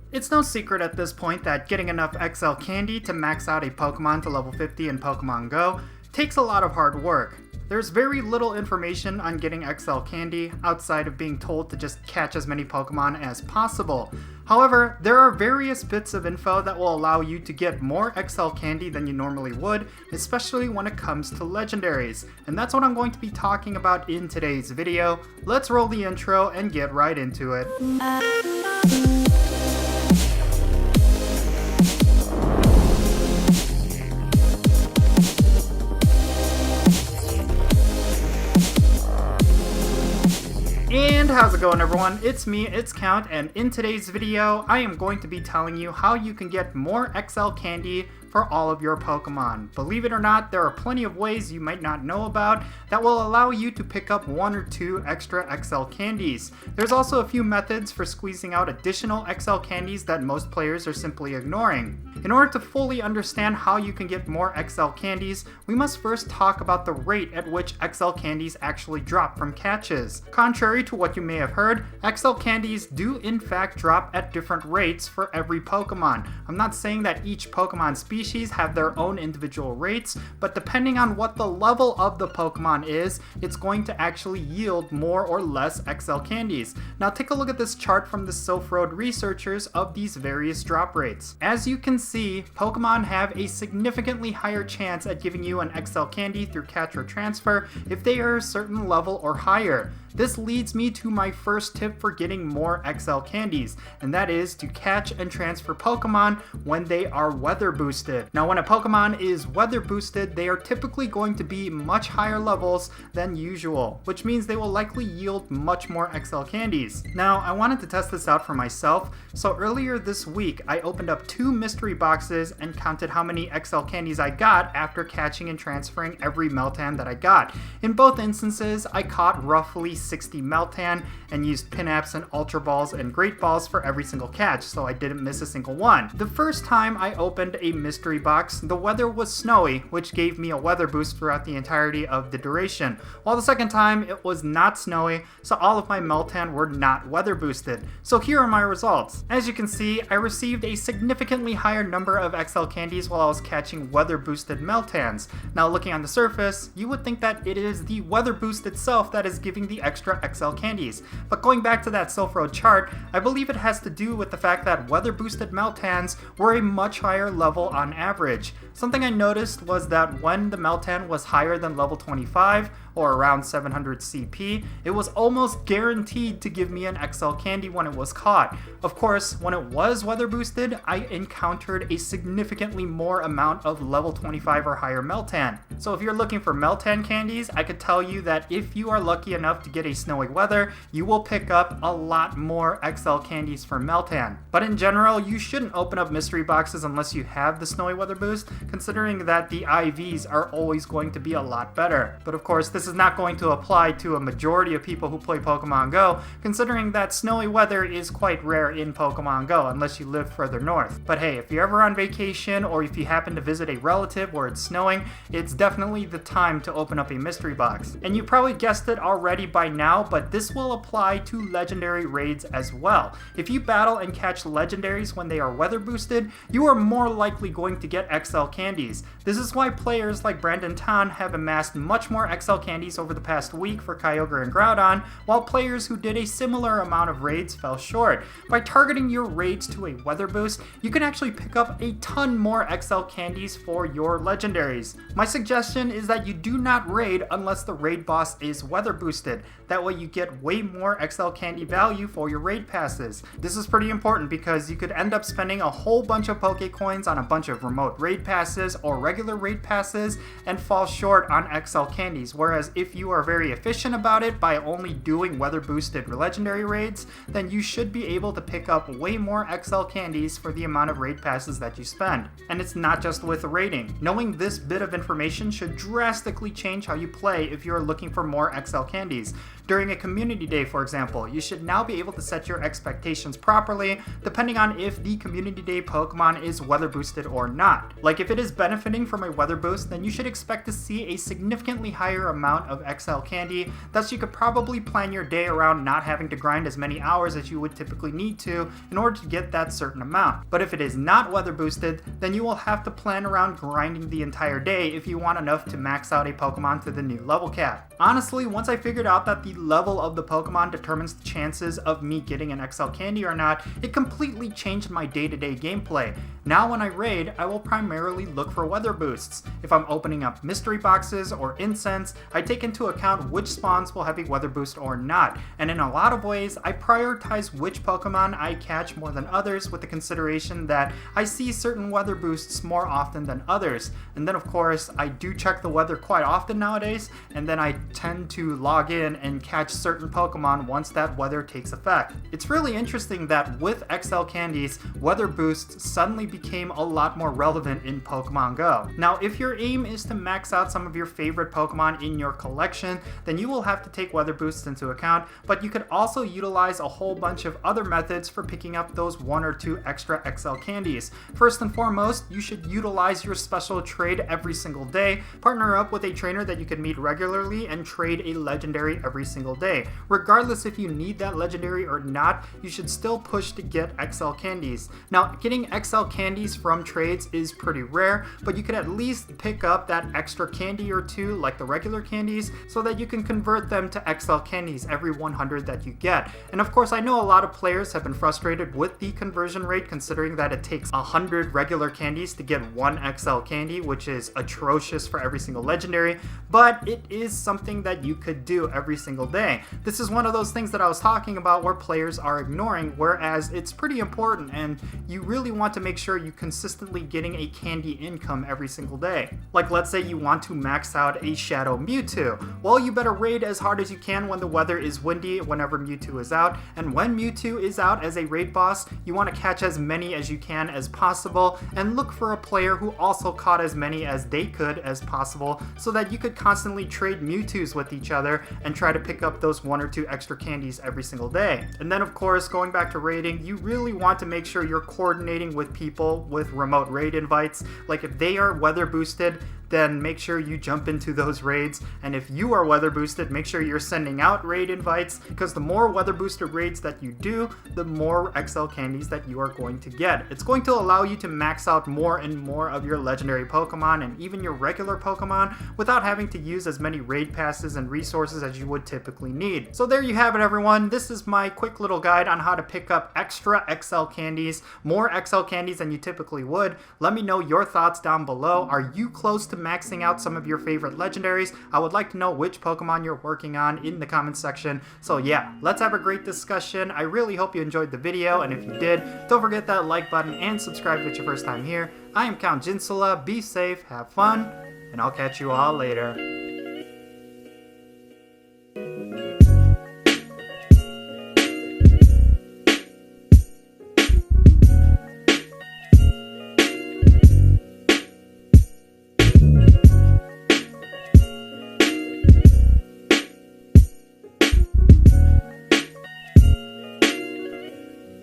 It's no secret at this point that getting enough XL candy to max out a Pokemon to level 50 in Pokemon GO takes a lot of hard work. There's very little information on getting XL candy outside of being told to just catch as many Pokemon as possible. However, there are various bits of info that will allow you to get more XL candy than you normally would, especially when it comes to legendaries. And that's what I'm going to be talking about in today's video. Let's roll the intro and get right into it. And how's it going, everyone? It's me, it's Count, and in today's video, I am going to be telling you how you can get more XL candy for all of your Pokemon. Believe it or not, there are plenty of ways you might not know about that will allow you to pick up 1 or 2 extra XL candies. There's also a few methods for squeezing out additional XL candies that most players are simply ignoring. In order to fully understand how you can get more XL candies, we must first talk about the rate at which XL candies actually drop from catches. Contrary to what you may have heard, XL candies do in fact drop at different rates for every Pokemon. I'm not saying that each Pokemon species have their own individual rates, but depending on what the level of the Pokemon is, it's going to actually yield more or less XL candies. Now take a look at this chart from the Silph Road researchers of these various drop rates. As you can see, Pokemon have a significantly higher chance at giving you an XL candy through catch or transfer if they are a certain level or higher. This leads me to my first tip for getting more XL candies, and that is to catch and transfer Pokemon when they are weather boosted. Now when a Pokemon is weather boosted, they are typically going to be much higher levels than usual, which means they will likely yield much more XL candies. Now I wanted to test this out for myself, so earlier this week I opened up 2 mystery boxes and counted how many XL candies I got after catching and transferring every Meltan that I got. In both instances, I caught roughly 60 Meltan and used Pinaps and Ultra Balls and Great Balls for every single catch, so I didn't miss a single one. The first time I opened a mystery box, the weather was snowy, which gave me a weather boost throughout the entirety of the duration, while the second time it was not snowy, so all of my Meltan were not weather boosted. So here are my results. As you can see, I received a significantly higher number of XL candies while I was catching weather boosted Meltans. Now looking on the surface, you would think that it is the weather boost itself that is giving the extra XL candies. But going back to that Silph Road chart, I believe it has to do with the fact that weather boosted Meltans were a much higher level on average. Something I noticed was that when the Meltan was higher than level 25, or around 700 CP, it was almost guaranteed to give me an XL candy when it was caught. Of course, when it was weather boosted, I encountered a significantly more amount of level 25 or higher Meltan. So if you're looking for Meltan candies, I could tell you that if you are lucky enough to get a snowy weather, you will pick up a lot more XL candies for Meltan. But in general, you shouldn't open up mystery boxes unless you have the snowy weather boost, considering that the IVs are always going to be a lot better. But of course, this is not going to apply to a majority of people who play Pokemon GO, considering that snowy weather is quite rare in Pokemon GO unless you live further north. But hey, if you're ever on vacation or if you happen to visit a relative where it's snowing, it's definitely the time to open up a mystery box. And you probably guessed it already by now, but this will apply to legendary raids as well. If you battle and catch legendaries when they are weather boosted, you are more likely going to get XL candies. This is why players like Brandon Tan have amassed much more XL candies over the past week for Kyogre and Groudon, while players who did a similar amount of raids fell short. By targeting your raids to a weather boost, you can actually pick up a ton more XL candies for your legendaries. My suggestion is that you do not raid unless the raid boss is weather boosted. That way you get way more XL candy value for your raid passes. This is pretty important because you could end up spending a whole bunch of Poke Coins on a bunch of remote raid passes or regular raid passes and fall short on XL candies, whereas if you are very efficient about it by only doing weather boosted legendary raids, then you should be able to pick up way more XL candies for the amount of raid passes that you spend. And it's not just with raiding. Knowing this bit of information should drastically change how you play if you are looking for more XL candies. During a community day, for example, you should now be able to set your expectations properly depending on if the community day Pokemon is weather boosted or not. Like if it is benefiting from a weather boost, then you should expect to see a significantly higher amount amount of XL candy, thus you could probably plan your day around not having to grind as many hours as you would typically need to in order to get that certain amount. But if it is not weather boosted, then you will have to plan around grinding the entire day if you want enough to max out a Pokemon to the new level cap. Honestly, once I figured out that the level of the Pokemon determines the chances of me getting an XL candy or not, it completely changed my day-to-day gameplay. Now when I raid, I will primarily look for weather boosts. If I'm opening up mystery boxes or incense, I take into account which spawns will have a weather boost or not, and in a lot of ways, I prioritize which Pokemon I catch more than others with the consideration that I see certain weather boosts more often than others. And then of course, I do check the weather quite often nowadays, and then I tend to log in and catch certain Pokemon once that weather takes effect. It's really interesting that with XL candies, weather boosts suddenly became a lot more relevant in Pokemon GO. Now, if your aim is to max out some of your favorite Pokemon in your collection, then you will have to take weather boosts into account, but you could also utilize a whole bunch of other methods for picking up those 1 or 2 extra XL candies. First and foremost, you should utilize your special trade every single day. Partner up with a trainer that you can meet regularly and trade a legendary every single day. Regardless if you need that legendary or not, you should still push to get XL candies. Now, getting XL candies from trades is pretty rare, but you could at least pick up that extra candy or 2 like the regular candies so that you can convert them to XL candies every 100 that you get. And of course, I know a lot of players have been frustrated with the conversion rate, considering that it takes 100 regular candies to get 1 XL candy, which is atrocious for every single legendary, but it is something that you could do every single day. This is one of those things that I was talking about where players are ignoring, whereas it's pretty important and you really want to make sure you consistently getting a candy income every single day. Like, let's say you want to max out a Shadow Mewtwo. Well, you better raid as hard as you can when the weather is windy whenever Mewtwo is out, and when Mewtwo is out as a raid boss, you want to catch as many as you can as possible and look for a player who also caught as many as they could as possible so that you could constantly trade Mewtwo's with each other and try to pick up those 1 or 2 extra candies every single day. And then of course, going back to raiding, you really want to make sure you're coordinating with people with remote raid invites. Like, if they are weather boosted, then make sure you jump into those raids, and if you are weather boosted, make sure you're sending out raid invites, because the more weather boosted raids that you do, the more XL candies that you are going to get. It's going to allow you to max out more and more of your legendary Pokemon and even your regular Pokemon without having to use as many raid passes and resources as you would typically need. So there you have it, everyone. This is my quick little guide on how to pick up extra XL candies, more XL candies than you typically would. Let me know your thoughts down below. Are you close to maxing out some of your favorite legendaries? I would like to know which Pokemon you're working on in the comments section. So yeah, let's have a great discussion. I really hope you enjoyed the video, and if you did, don't forget that like button and subscribe if it's your first time here. I am Count Jinsula. Be safe, have fun, and I'll catch you all later.